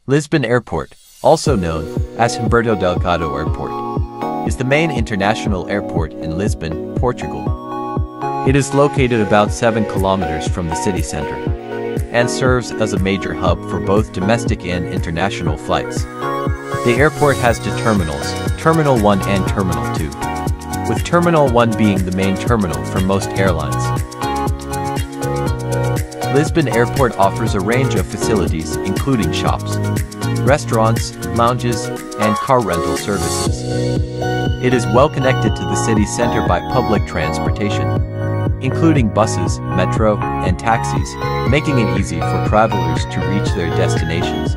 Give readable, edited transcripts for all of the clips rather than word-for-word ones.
Lisbon Airport, also known as Humberto Delgado Airport, is the main international airport in Lisbon, Portugal. It is located about 7 kilometers from the city center and serves as a major hub for both domestic and international flights. The airport has two terminals, Terminal 1 and Terminal 2, with Terminal 1 being the main terminal for most airlines. Lisbon Airport offers a range of facilities including shops, restaurants, lounges, and car rental services. It is well connected to the city center by public transportation, including buses, metro, and taxis, making it easy for travelers to reach their destinations.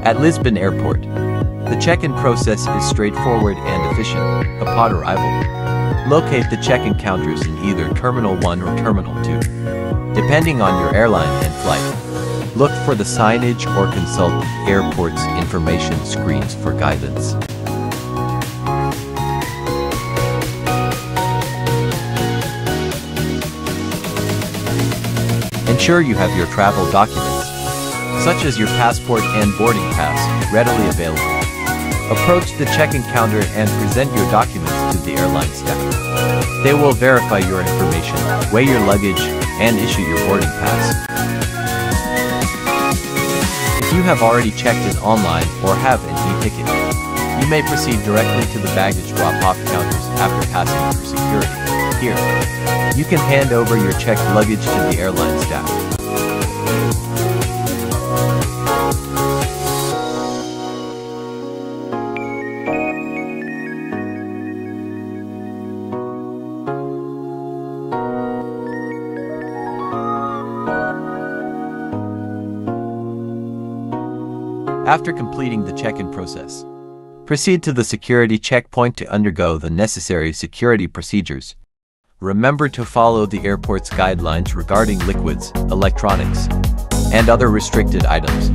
At Lisbon Airport, the check-in process is straightforward and efficient. Upon arrival, locate the check-in counters in either Terminal 1 or Terminal 2. Depending on your airline and flight, look for the signage or consult the airport's information screens for guidance. Ensure you have your travel documents, such as your passport and boarding pass, readily available. Approach the check-in counter and present your documents to the airline staff. They will verify your information, weigh your luggage, and issue your boarding pass. If you have already checked in online or have an e-ticket, you may proceed directly to the baggage drop-off counters after passing through security. Here, you can hand over your checked luggage to the airline staff. After completing the check-in process, proceed to the security checkpoint to undergo the necessary security procedures. Remember to follow the airport's guidelines regarding liquids, electronics, and other restricted items.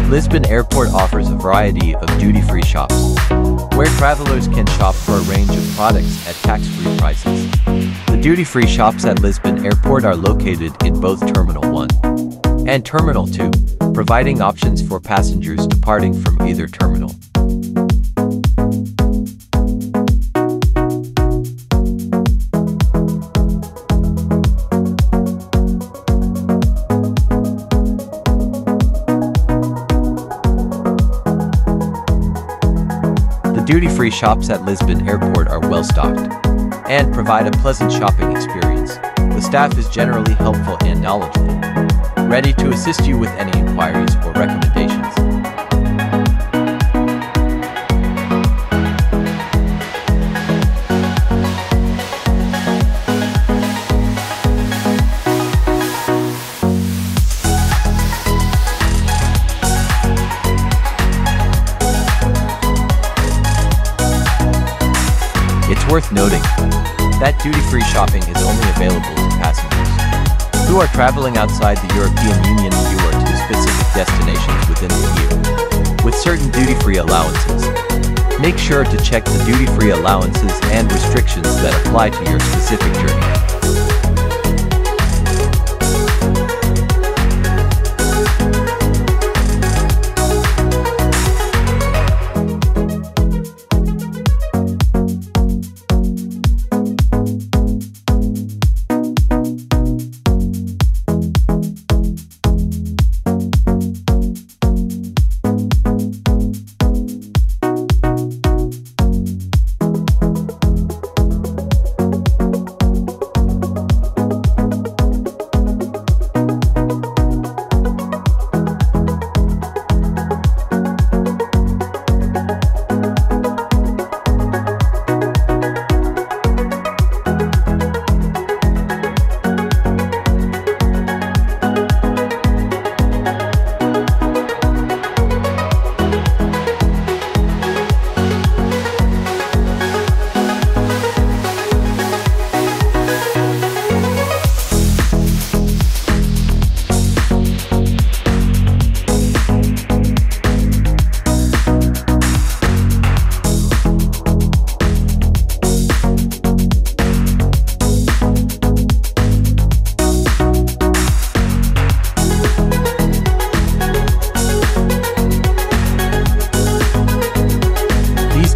Lisbon Airport offers a variety of duty-free shops, where travelers can shop for a range of products at tax-free prices. The duty-free shops at Lisbon Airport are located in both Terminal 1 and Terminal 2, providing options for passengers departing from either terminal. duty-free shops at Lisbon Airport are well-stocked and provide a pleasant shopping experience. The staff is generally helpful and knowledgeable, ready to assist you with any inquiries or recommendations. It's worth noting that duty-free shopping is only available to passengers who are traveling outside the European Union or to specific destinations within the EU, with certain duty-free allowances. Make sure to check the duty-free allowances and restrictions that apply to your specific journey.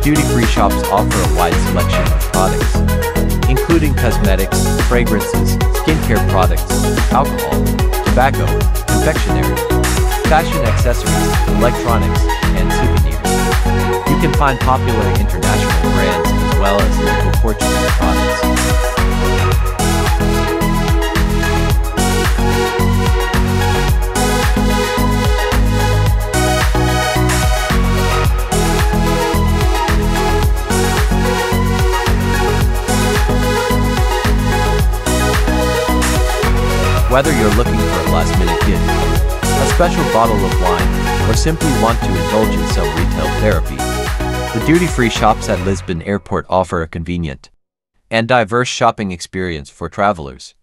Duty-free shops offer a wide selection of products, including cosmetics, fragrances, skincare products, alcohol, tobacco, confectionery, fashion accessories, electronics, and souvenirs. You can find popular international brands as well as local Portuguese products. Whether you're looking for a last-minute gift, a special bottle of wine, or simply want to indulge in some retail therapy, the duty-free shops at Lisbon Airport offer a convenient and diverse shopping experience for travelers.